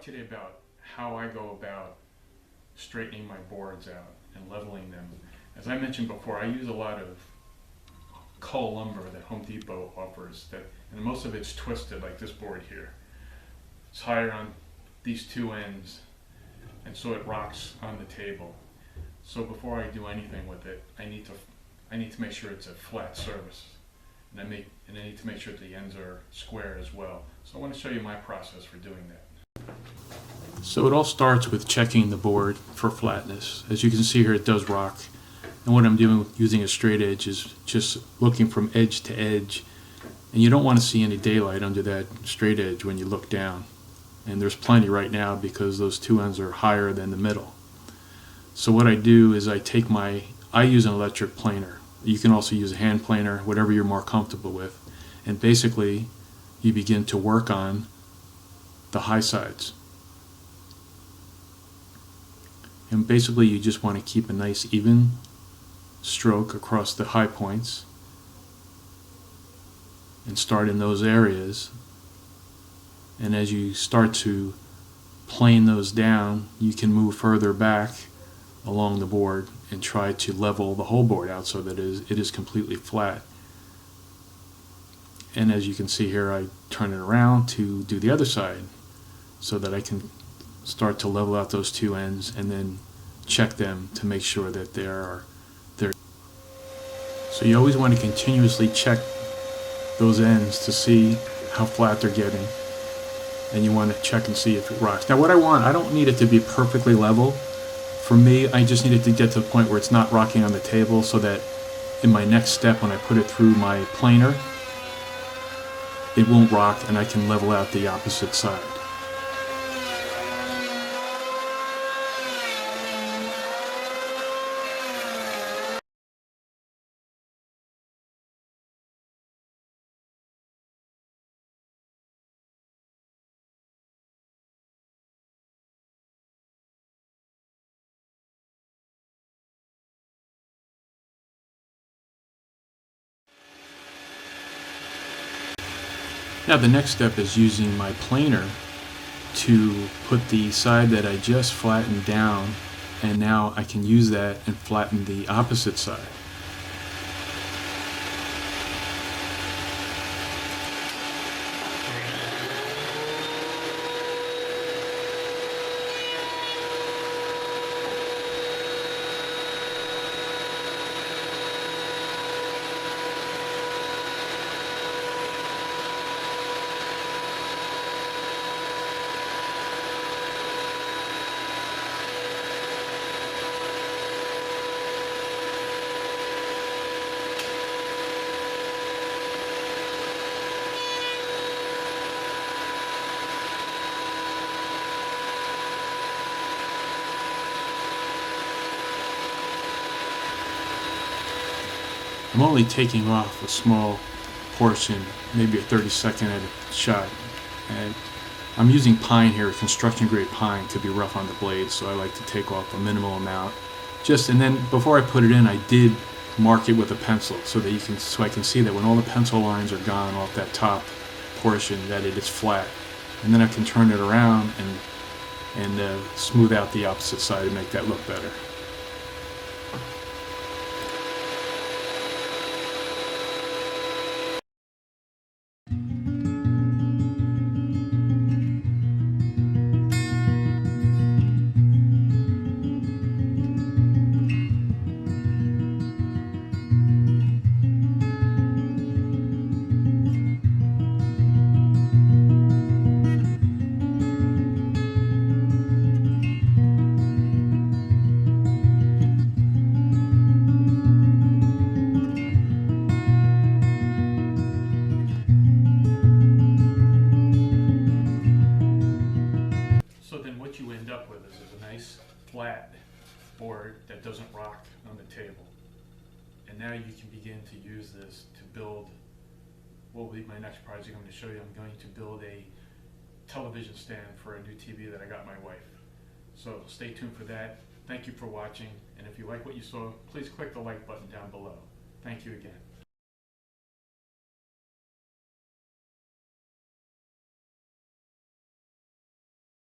today about how I go about straightening my boards out and leveling them. As I mentioned before, I use a lot of cull lumber that Home Depot offers, and most of it's twisted like this board here. It's higher on these two ends, and so it rocks on the table. So before I do anything with it, I need to make sure it's a flat surface, and I need to make sure that the ends are square as well. So I want to show you my process for doing that. So it all starts with checking the board for flatness. As you can see here, it does rock. And what I'm doing using a straight edge is just looking from edge to edge. And you don't want to see any daylight under that straight edge when you look down. And there's plenty right now because those two ends are higher than the middle. So what I do is I use an electric planer. You can also use a hand planer, whatever you're more comfortable with. And basically, you begin to work on the high sides. And basically, you just want to keep a nice even stroke across the high points and start in those areas. And as you start to plane those down, you can move further back along the board and try to level the whole board out so that it is completely flat. And as you can see here, I turn it around to do the other side so that I can start to level out those two ends and then check them to make sure that they're. So you always want to continuously check those ends to see how flat they're getting, and you want to check and see if it rocks. Now I don't need it to be perfectly level. For me, I just need it to get to the point where it's not rocking on the table, so that in my next step when I put it through my planer, it won't rock and I can level out the opposite side. Now the next step is using my planer to put the side that I just flattened down, and now I can use that and flatten the opposite side. I'm only taking off a small portion, maybe a 30-second at a shot. And I'm using pine here, construction grade pine, to be rough on the blades, so I like to take off a minimal amount. And then before I put it in, I did mark it with a pencil so I can see that when all the pencil lines are gone off that top portion, that it is flat. And then I can turn it around and smooth out the opposite side and make that look better. What you end up with is a nice flat board that doesn't rock on the table. And now you can begin to use this to build what will be my next project I'm going to show you. I'm going to build a television stand for a new TV that I got my wife. So stay tuned for that. Thank you for watching, and if you like what you saw, please click the like button down below. Thank you again.